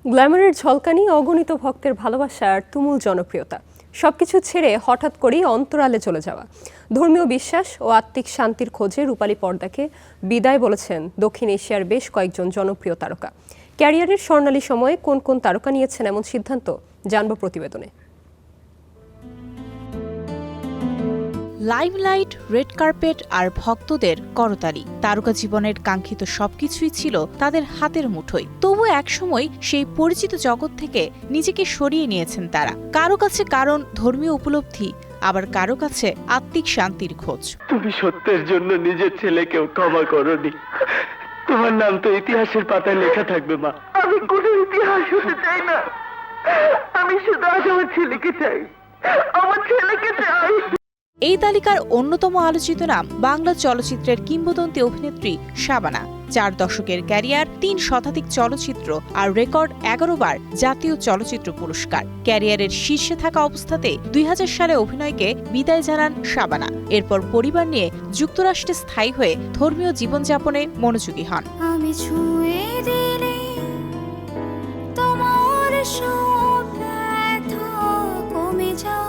গ্ল্যামারের ঝলকানি, অগণিত ভক্তের ভালোবাসা আর তুমুল জনপ্রিয়তা সবকিছু ছেড়ে হঠাৎ করেই অন্তরালে চলে যাওয়া। ধর্মীয় বিশ্বাস ও আত্মিক শান্তির খোঁজে রূপালী পর্দাকে বিদায় বলেছেন দক্ষিণ এশিয়ার বেশ কয়েকজন জনপ্রিয় তারকা। ক্যারিয়ারের স্বর্ণালী সময়ে কোন কোন তারকা নিয়েছেন এমন সিদ্ধান্ত জানব প্রতিবেদনে। লাইমলাইট, রেড কার্পেট আর ভক্তদের করতালি, তারকা জীবনের কাঙ্ক্ষিত সবকিছুই ছিল তাদের হাতের মুঠোয়। তবু একসময় সেই পরিচিত জগৎ থেকে নিজেকে সরিয়ে নিয়েছেন তারা। কারো কাছে কারণ ধর্মীয় উপলব্ধি, আবার কারো কাছে আত্মিক শান্তির খোঁজ। তুমি সত্যের জন্য নিজের ছেলেকেও ক্ষমা করোনি। তোমার নাম তো ইতিহাসের পাতায় লেখা থাকবে মা। আমি কোনো ইতিহাস হতে চাই না, আমি শুধু আজ আমার ছেলেকে চাই, আমার ছেলেকে চাই। এই তালিকার অন্যতম আলোচিত নাম বাংলা চলচ্চিত্রের কিংবদন্তি অভিনেত্রী শাবানা। 4 দশকের ক্যারিয়ার, 3 শতাধিক চলচ্চিত্র আর রেকর্ড 11 বার জাতীয় চলচ্চিত্র পুরস্কার। ক্যারিয়ারের শীর্ষে থাকা অবস্থাতে 2000 সালে অভিনয়কে বিদায় জানান শাবানা। এরপর পরিবার নিয়ে যুক্তরাষ্ট্রে স্থায়ী হয়ে ধর্মীয় জীবনযাপনে মনোযোগী হন। আমি ছুঁয়ে দিলে তোমার সব ব্যথা কমে যায়।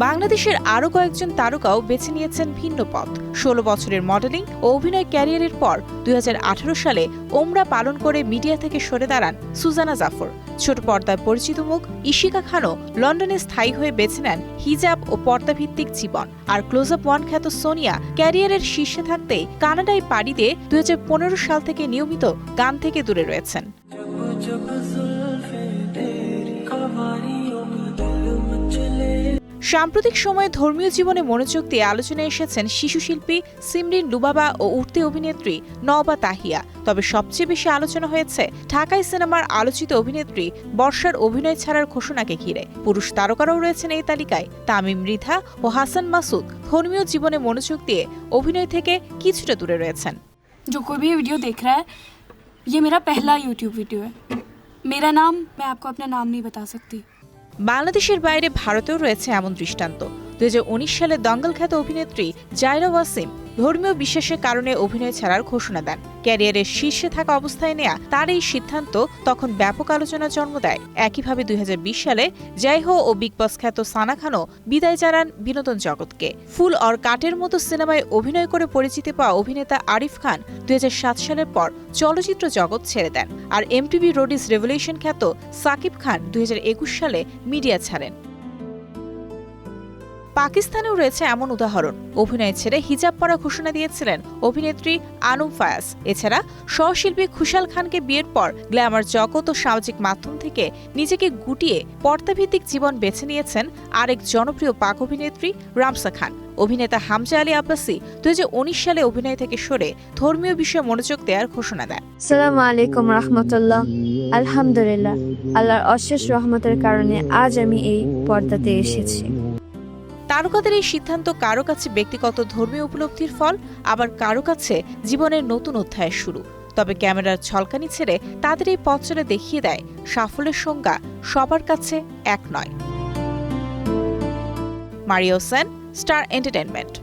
বাংলাদেশের আরও কয়েকজন তারকাও বেছে নিয়েছেন ভিন্ন পথ। 16 বছরের মডেলিং ও অভিনয় ক্যারিয়ারের পর 2018 সালে ওমরা পালন করে মিডিয়া থেকে সরে দাঁড়ান সুজানা জাফর। ছোট পর্দায় পরিচিত মুখ ইশিকা খানও লন্ডনে স্থায়ী হয়ে বেছে নেন হিজাব ও পর্দাভিত্তিক জীবন। আর ক্লোজ আপ ওয়ান খ্যাত সোনিয়া ক্যারিয়ারের শীর্ষে থাকতেই কানাডায় পাড়ি দিয়ে 2015 সাল থেকে নিয়মিত গান থেকে দূরে রয়েছেন। সাম্প্রতিক সময়ে ধর্মীয় জীবনে মনোযোগ দিয়ে আলোচনায় এসেছেন শিশুশিল্পী সিমরিন লুবাবা ও উঠতি অভিনেত্রী নওবা তাহিয়া। তবে সবচেয়ে বেশি আলোচনা হয়েছে ঢাকাই সিনেমার আলোচিত অভিনেত্রী বর্ষার অভিনয় ছাড়ার ঘোষণাকে ঘিরে। পুরুষ তারকারাও রয়েছেন এই তালিকায়। তামিম, মৃধা ও হাসান মাসুদ ধর্মীয় জীবনে মনোযোগ দিয়ে অভিনয় থেকে কিছুটা দূরে রয়েছেন। जो कोई भी वीडियो देख रहा है, ये मेरा पहला यूट्यूब वीडियो है। मेरा नाम मैं आपको अपना नाम नहीं बता सकती। বাংলাদেশের বাইরে ভারতেও রয়েছে এমন দৃষ্টান্ত। 2019 সালে দঙ্গল খ্যাত অভিনেত্রী জায়রা ওয়াসিম ধর্মীয় বিশ্বাসের কারণে অভিনয় ছাড়ার ঘোষণা দেন। ক্যারিয়ারের শীর্ষে থাকা অবস্থায় নেয়া তার এই সিদ্ধান্ত তখন ব্যাপক আলোচনার জন্ম দেয়। একইভাবে 2020 সালে জয়হো ও বিগ বস খ্যাত সানা খানও বিদায় জানান বিনোদন জগৎকে। ফুল অর কাটের মতো সিনেমায় অভিনয় করে পরিচিতি পাওয়া অভিনেতা আরিফ খান 2007 সালের পর চলচ্চিত্র জগৎ ছেড়ে দেন। আর এমটিভি রোডিস রেভলিউশন খ্যাত সাকিব খান 2021 সালে মিডিয়া ছাড়েন। পাকিস্তানেও রয়েছে এমন উদাহরণ। অভিনয় ছেড়ে হিজাব পরা ঘোষণা দিয়েছিলেন অভিনেত্রী আনুম ফায়াজ। এছাড়া সহশিল্পী খুশাল খানকে বিয়ের পর গ্ল্যামার জগৎ ও সামাজিক মাধ্যম থেকে নিজেকে গুটিয়ে পর্দাভিত্তিক জীবন বেছে নিয়েছেন আরেক জনপ্রিয় পাক অভিনেত্রী রামসা খান। অভিনেতা হামজা আলী আব্বাসী 2019 সালে অভিনয় থেকে সরে ধর্মীয় বিষয়ে মনোযোগ দেওয়ার ঘোষণা দেন। আসসালামু আলাইকুম রাহমাতুল্লাহ। আলহামদুলিল্লাহ, আল্লাহর অশেষ রহমতের কারণে আজ আমি এই পর্দাতে এসেছি। তারকাদের এই সিদ্ধান্ত কারো কাছে ব্যক্তিগত ধর্মীয় উপলব্ধির ফল, আবার কারো কাছে জীবনের নতুন অধ্যায়ের শুরু। তবে ক্যামেরার ঝলকানি ছেড়ে তাদের এই পথ চলে দেখিয়ে দেয় সাফল্যের সংজ্ঞা সবার কাছে এক নয়। মারিয়া হোসেন, স্টার এন্টারটেইনমেন্ট।